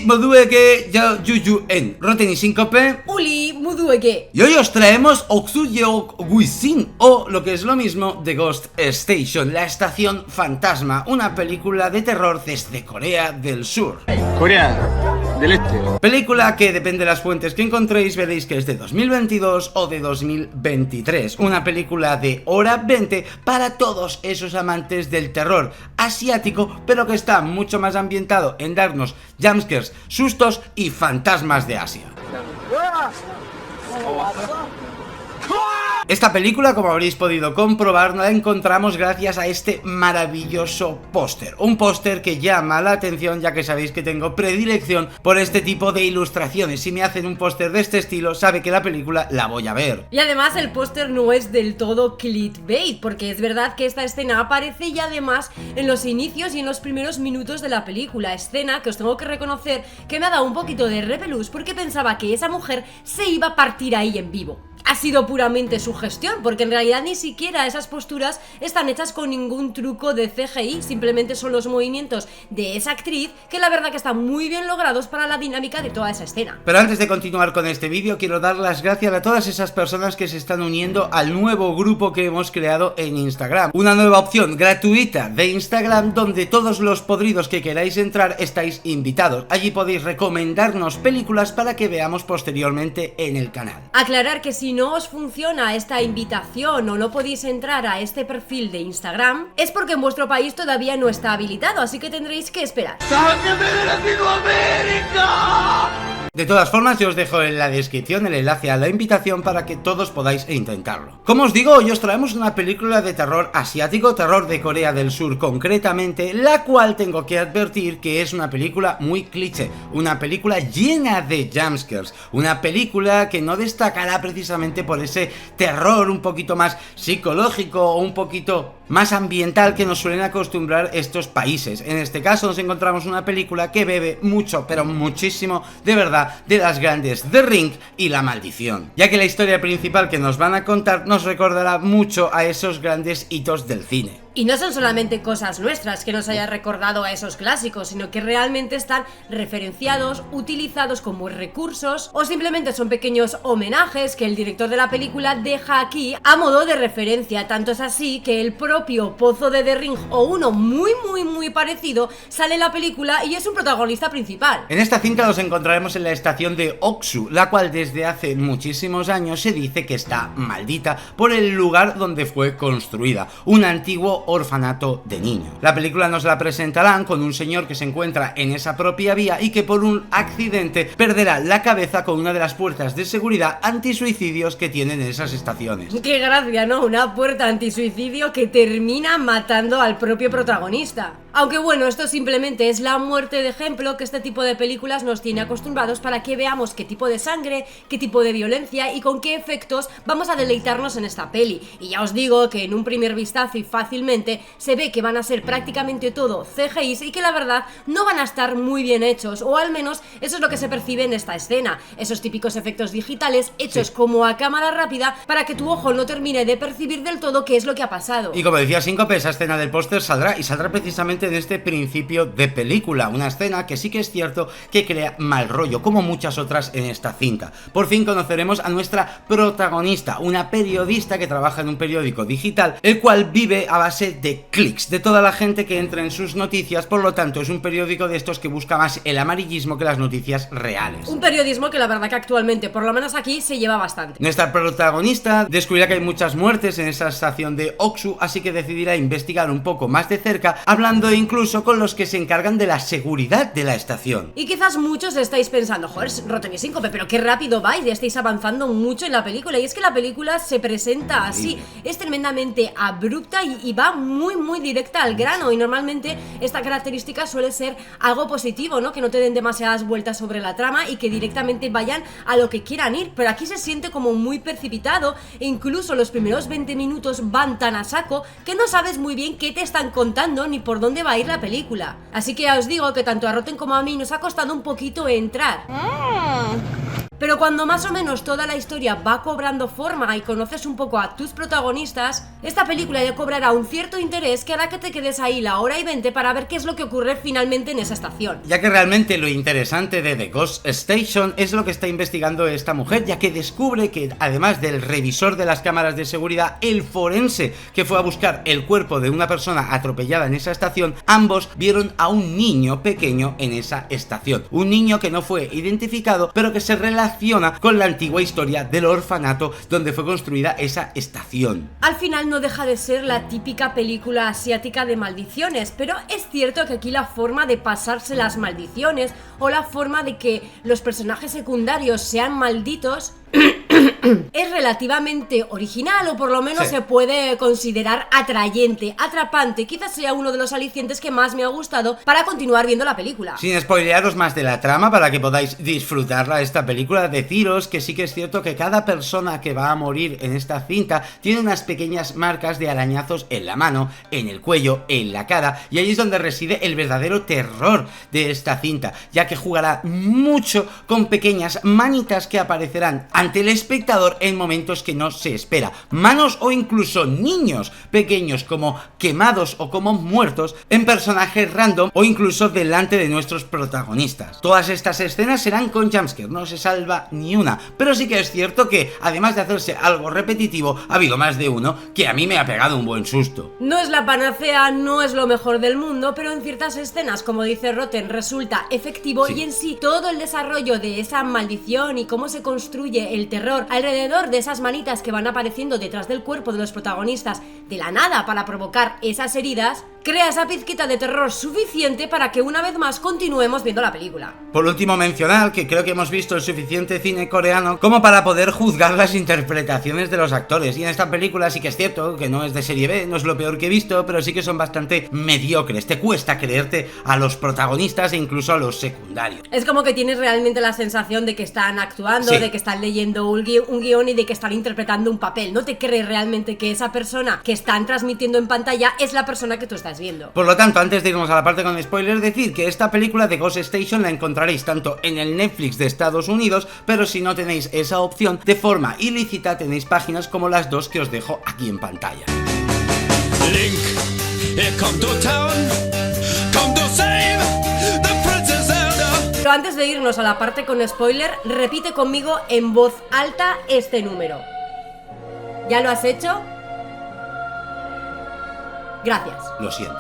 Uli Moduege Yuyu en Rotten y Síncope. Uli Moduege. Y hoy os traemos Oksuyeok Guisin, o lo que es lo mismo, The Ghost Station, la estación fantasma, una película de terror desde Corea del Sur. Corea del Este. Película que, depende de las fuentes que encontréis, veréis que es de 2022 o de 2023. Una película de hora 20 para todos esos amantes del terror asiático, pero que está mucho más ambientado en darnos jumpscares, sustos y fantasmas de Asia. Esta película, como habréis podido comprobar, la encontramos gracias a este maravilloso póster. Un póster que llama la atención, ya que sabéis que tengo predilección por este tipo de ilustraciones. Si me hacen un póster de este estilo, sabe que la película la voy a ver. Y además el póster no es del todo clickbait, porque es verdad que esta escena aparece y además en los inicios y en los primeros minutos de la película. Escena que os tengo que reconocer que me ha dado un poquito de repelús porque pensaba que esa mujer se iba a partir ahí en vivo. Ha sido puramente su gestión, porque en realidad ni siquiera esas posturas están hechas con ningún truco de CGI, simplemente son los movimientos de esa actriz que la verdad que están muy bien logrados para la dinámica de toda esa escena. Pero antes de continuar con este vídeo, quiero dar las gracias a todas esas personas que se están uniendo al nuevo grupo que hemos creado en Instagram. Una nueva opción gratuita de Instagram donde todos los podridos que queráis entrar estáis invitados. Allí podéis recomendarnos películas para que veamos posteriormente en el canal. Aclarar que si no os funciona esta invitación o no podéis entrar a este perfil de Instagram, es porque en vuestro país todavía no está habilitado, así que tendréis que esperar. ¡Sáquenme de Latinoamérica! De todas formas, yo os dejo en la descripción el enlace a la invitación para que todos podáis intentarlo. Como os digo, hoy os traemos una película de terror asiático, terror de Corea del Sur concretamente, la cual tengo que advertir que es una película muy cliché, una película llena de jumpscares, una película que no destacará precisamente por ese terror un poquito más psicológico o un poquito más ambiental que nos suelen acostumbrar estos países. En este caso nos encontramos una película que bebe mucho, pero muchísimo, de verdad, de las grandes The Ring y La Maldición, ya que la historia principal que nos van a contar nos recordará mucho a esos grandes hitos del cine. Y no son solamente cosas nuestras que nos hayan recordado a esos clásicos, sino que realmente están referenciados, utilizados como recursos o simplemente son pequeños homenajes que el director de la película deja aquí a modo de referencia. Tanto es así que el propio Pozo de The Ring o uno muy parecido sale en la película y es un protagonista principal. En esta cinta nos encontraremos en la estación de Oksu, la cual desde hace muchísimos años se dice que está maldita por el lugar donde fue construida, un antiguo orfanato de niños. La película nos la presentarán con un señor que se encuentra en esa propia vía y que por un accidente perderá la cabeza con una de las puertas de seguridad antisuicidios que tienen en esas estaciones. Qué gracia, ¿no? Una puerta antisuicidio que termina matando al propio protagonista. Aunque bueno, esto simplemente es la muerte de ejemplo que este tipo de películas nos tiene acostumbrados para que veamos qué tipo de sangre, qué tipo de violencia y con qué efectos vamos a deleitarnos en esta peli. Y ya os digo que en un primer vistazo y fácilmente se ve que van a ser prácticamente todo CGIs y que la verdad no van a estar muy bien hechos, o al menos eso es lo que se percibe en esta escena, esos típicos efectos digitales hechos como a cámara rápida para que tu ojo no termine de percibir del todo qué es lo que ha pasado. Y como decía Síncope, esa escena del póster saldrá precisamente en este principio de película, una escena que sí que es cierto que crea mal rollo, como muchas otras en esta cinta. Por fin conoceremos a nuestra protagonista, una periodista que trabaja en un periódico digital, el cual vive a base de clics de toda la gente que entra en sus noticias, por lo tanto es un periódico de estos que busca más el amarillismo que las noticias reales. Un periodismo que la verdad que actualmente, por lo menos aquí, se lleva bastante. Nuestra protagonista descubrirá que hay muchas muertes en esa estación de Oksu, así que decidirá investigar un poco más de cerca, hablando incluso con los que se encargan de la seguridad de la estación. Y quizás muchos estáis pensando, joder, Rotten y Síncope, pero qué rápido vais, ya estáis avanzando mucho en la película. Y es que la película se presenta así, es tremendamente abrupta y va muy directa al grano, y normalmente esta característica suele ser algo positivo, ¿no? Que no te den demasiadas vueltas sobre la trama y que directamente vayan a lo que quieran ir, pero aquí se siente como muy precipitado e incluso los primeros 20 minutos van tan a saco que no sabes muy bien qué te están contando ni por dónde va a ir la película. Así que ya os digo que tanto a Rotten como a mí nos ha costado un poquito entrar. Pero cuando más o menos toda la historia va cobrando forma y conoces un poco a tus protagonistas, esta película ya cobrará un cierto interés que hará que te quedes ahí la hora y 20 para ver qué es lo que ocurre finalmente en esa estación. Ya que realmente lo interesante de The Ghost Station es lo que está investigando esta mujer, ya que descubre que además del revisor de las cámaras de seguridad, el forense que fue a buscar el cuerpo de una persona atropellada en esa estación, ambos vieron a un niño pequeño en esa estación. Un niño que no fue identificado, pero que se relaciona con la antigua historia del orfanato donde fue construida esa estación. Al final no deja de ser la típica película asiática de maldiciones, pero es cierto que aquí la forma de pasarse las maldiciones o la forma de que los personajes secundarios sean malditos es relativamente original, o por lo menos se puede considerar atrayente, atrapante. Quizás sea uno de los alicientes que más me ha gustado para continuar viendo la película. Sin spoilearos más de la trama, para que podáis disfrutarla esta película, deciros que sí que es cierto que cada persona que va a morir en esta cinta tiene unas pequeñas marcas de arañazos en la mano, en el cuello, en la cara, y ahí es donde reside el verdadero terror de esta cinta, ya que jugará mucho con pequeñas manitas que aparecerán ante el espectador en momentos que no se espera, manos o incluso niños pequeños como quemados o como muertos en personajes random o incluso delante de nuestros protagonistas. Todas estas escenas serán con jumpscare, no se salva ni una, pero sí que es cierto que además de hacerse algo repetitivo, ha habido más de uno que a mí me ha pegado un buen susto. No es la panacea, no es lo mejor del mundo, pero en ciertas escenas, como dice Rotten, resulta efectivo, y en sí todo el desarrollo de esa maldición y cómo se construye el terror alrededor de esas manitas que van apareciendo detrás del cuerpo de los protagonistas de la nada para provocar esas heridas, crea esa pizquita de terror suficiente para que una vez más continuemos viendo la película. Por último, mencionar que creo que hemos visto el suficiente cine coreano como para poder juzgar las interpretaciones de los actores, y en esta película sí que es cierto que no es de serie B, no es lo peor que he visto, pero sí que son bastante mediocres. Te cuesta creerte a los protagonistas e incluso a los secundarios. Es como que tienes realmente la sensación de que están actuando, de que están leyendo un guión y de que están interpretando un papel. No te crees realmente que esa persona que están transmitiendo en pantalla es la persona que tú estás viendo. Por lo tanto, antes de irnos a la parte con spoilers, decir que esta película de Ghost Station la encontraréis tanto en el Netflix de Estados Unidos, pero si no tenéis esa opción, de forma ilícita tenéis páginas como las dos que os dejo aquí en pantalla. Link, come to town, come to save the Princess Zelda. Pero antes de irnos a la parte con spoiler, repite conmigo en voz alta este número. ¿Ya lo has hecho? Gracias. Lo siento.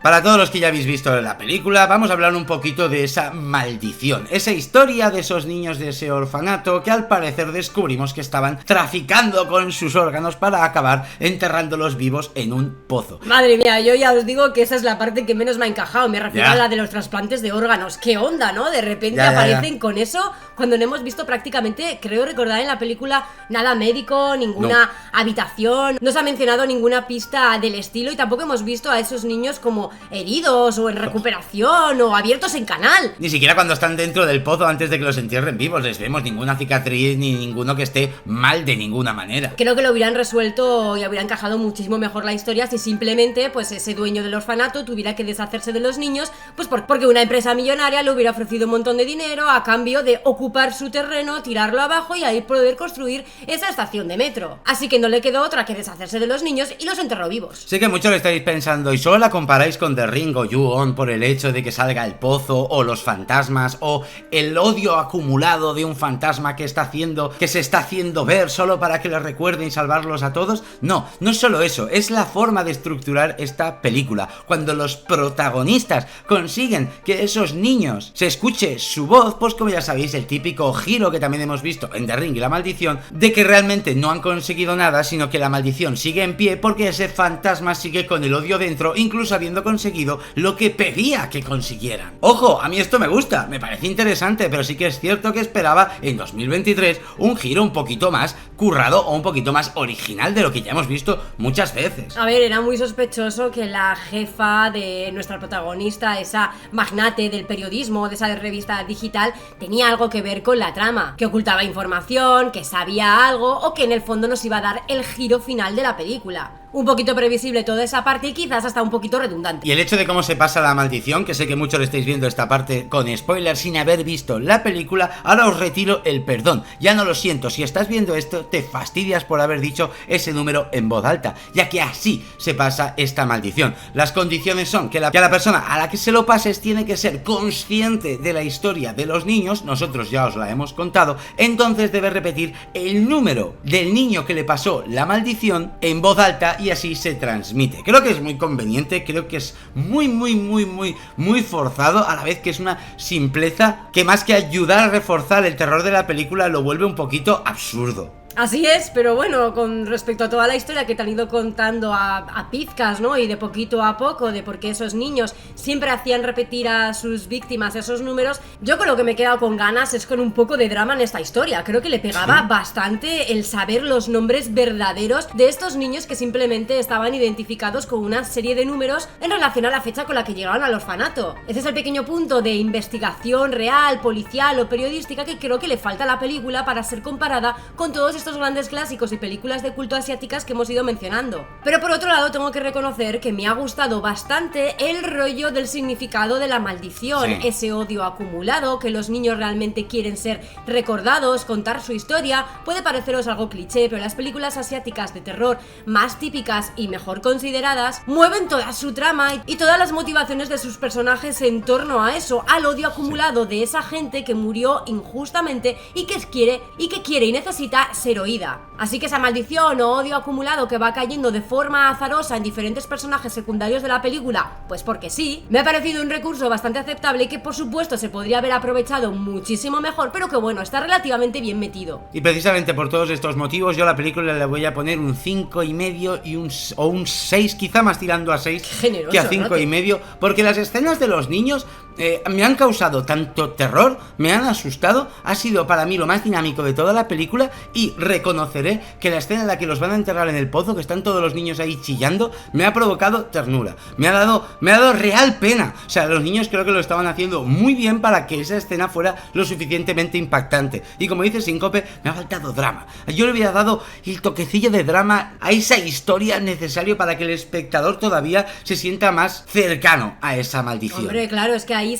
Para todos los que ya habéis visto la película, vamos a hablar un poquito de esa maldición, esa historia de esos niños de ese orfanato que al parecer descubrimos que estaban traficando con sus órganos para acabar enterrándolos vivos en un pozo. Madre mía, yo ya os digo que esa es la parte que menos me ha encajado, me refiero a la de los trasplantes de órganos. ¿Qué onda, no? De repente aparecen con eso cuando no hemos visto prácticamente, creo recordar en la película, nada médico, ninguna habitación, no se ha mencionado ninguna pista del estilo, y tampoco hemos visto a esos niños como heridos o en recuperación o abiertos en canal. Ni siquiera cuando están dentro del pozo antes de que los entierren vivos les vemos ninguna cicatriz ni ninguno que esté mal de ninguna manera. Creo que lo hubieran resuelto y hubiera encajado muchísimo mejor la historia si simplemente pues ese dueño del orfanato tuviera que deshacerse de los niños, pues porque una empresa millonaria le hubiera ofrecido un montón de dinero a cambio de ocupar su terreno, tirarlo abajo y ahí poder construir esa estación de metro. Así que no le quedó otra que deshacerse de los niños y los enterró vivos. Sé que muchos lo estáis pensando y solo la comparáis con The Ring o Ju-On por el hecho de que salga el pozo o los fantasmas o el odio acumulado de un fantasma que se está haciendo ver solo para que le recuerden y salvarlos a todos. No, no es solo eso, es la forma de estructurar esta película. Cuando los protagonistas consiguen que esos niños se escuche su voz, pues como ya sabéis, el típico giro que también hemos visto en The Ring y la maldición, de que realmente no han conseguido nada, sino que la maldición sigue en pie porque ese fantasma sigue con el odio dentro, incluso habiendo conseguido lo que pedía que consiguieran. Ojo, a mí esto me gusta, me parece interesante, pero sí que es cierto que esperaba en 2023 un giro un poquito más currado o un poquito más original de lo que ya hemos visto muchas veces. A ver, era muy sospechoso que la jefa de nuestra protagonista, esa magnate del periodismo, de esa revista digital, tenía algo que ver con la trama, que ocultaba información, que sabía algo o que en el fondo nos iba a dar el giro final de la película. un poquito previsible toda esa parte y quizás hasta un poquito redundante. Y el hecho de cómo se pasa la maldición, que sé que muchos le estáis viendo esta parte con spoilers sin haber visto la película, ahora os retiro el perdón. Ya no lo siento, si estás viendo esto te fastidias por haber dicho ese número en voz alta, ya que así se pasa esta maldición. Las condiciones son que la persona a la que se lo pases tiene que ser consciente de la historia de los niños, nosotros ya os la hemos contado, entonces debe repetir el número del niño que le pasó la maldición en voz alta y así se transmite. Creo que es muy conveniente, creo que es muy forzado, a la vez que es una simpleza que más que ayudar a reforzar el terror de la película lo vuelve un poquito absurdo. Así es, pero bueno, con respecto a toda la historia que te han ido contando a pizcas, ¿no? Y de poquito a poco, de por qué esos niños siempre hacían repetir a sus víctimas esos números, yo con lo que me he quedado con ganas es con un poco de drama en esta historia. Creo que le pegaba bastante el saber los nombres verdaderos de estos niños que simplemente estaban identificados con una serie de números en relación a la fecha con la que llegaron al orfanato. Ese es el pequeño punto de investigación real, policial o periodística que creo que le falta a la película para ser comparada con todos estos grandes clásicos y películas de culto asiáticas que hemos ido mencionando. Pero por otro lado tengo que reconocer que me ha gustado bastante el rollo del significado de la maldición, sí. Ese odio acumulado, que los niños realmente quieren ser recordados, contar su historia. Puede pareceros algo cliché, pero las películas asiáticas de terror más típicas y mejor consideradas mueven toda su trama y todas las motivaciones de sus personajes en torno a eso, al odio acumulado de esa gente que murió injustamente y que quiere y necesita ser oída. Así que esa maldición o odio acumulado que va cayendo de forma azarosa en diferentes personajes secundarios de la película, pues porque sí, me ha parecido un recurso bastante aceptable y que por supuesto se podría haber aprovechado muchísimo mejor, pero que bueno, está relativamente bien metido. Y precisamente por todos estos motivos yo a la película le voy a poner un 5,5 o un 6, quizá más tirando a 6 generoso, que a 5,5, porque las escenas de los niños me han causado tanto terror, me han asustado, ha sido para mí lo más dinámico de toda la película y reconoceré que la escena en la que los van a enterrar en el pozo, que están todos los niños ahí chillando, me ha provocado ternura, me ha dado real pena. O sea, los niños creo que lo estaban haciendo muy bien para que esa escena fuera lo suficientemente impactante. Y como dice Síncope, me ha faltado drama. Yo le hubiera dado el toquecillo de drama a esa historia necesario para que el espectador todavía se sienta más cercano a esa maldición. Hombre, claro, es que ahí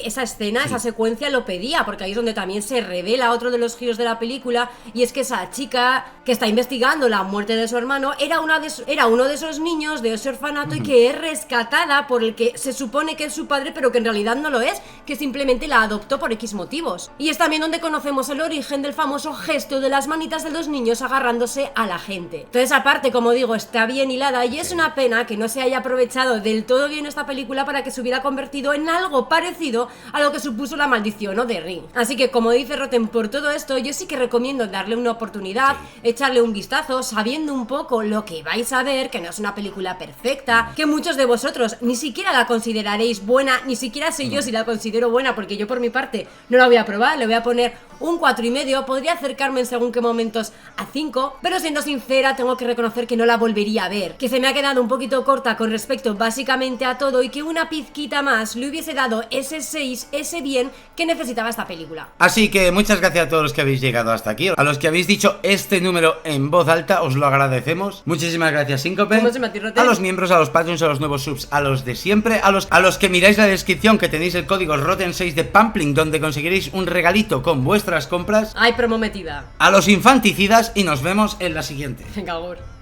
esa escena, esa secuencia lo pedía, porque ahí es donde también se revela otro de los giros de la película, y es que esa chica que está investigando la muerte de su hermano era uno de esos niños de ese orfanato y que es rescatada por el que se supone que es su padre, pero que en realidad no lo es, que simplemente la adoptó por X motivos. Y es también donde conocemos el origen del famoso gesto de las manitas de los niños agarrándose a la gente. Entonces, aparte, como digo, está bien hilada y es una pena que no se haya aprovechado del todo bien esta película para que se hubiera convertido en algo parecido a lo que supuso La Maldición o The Ring. Así que, como dice Rotten, por todo esto yo sí que recomiendo darle una oportunidad, echarle un vistazo, sabiendo un poco lo que vais a ver, que no es una película perfecta, que muchos de vosotros ni siquiera la consideraréis buena, ni siquiera sé yo si la considero buena, porque yo por mi parte no la voy a probar, le voy a poner un 4,5, podría acercarme en según qué momentos a 5, pero siendo sincera tengo que reconocer que no la volvería a ver, que se me ha quedado un poquito corta con respecto básicamente a todo y que una pizquita más le hubiese dado ese 6, ese bien que necesitaba esta película. Así que muchas gracias a todos los que habéis llegado hasta aquí, a los que habéis dicho este número en voz alta, os lo agradecemos. Muchísimas gracias, Síncope, a los miembros, a los Patreons, a los nuevos subs, a los de siempre, a los que miráis la descripción, que tenéis el código ROTTEN6 de Pampling, donde conseguiréis un regalito con vuestras compras. Ay, promo metida. A los infanticidas y nos vemos en la siguiente. Venga, Gor.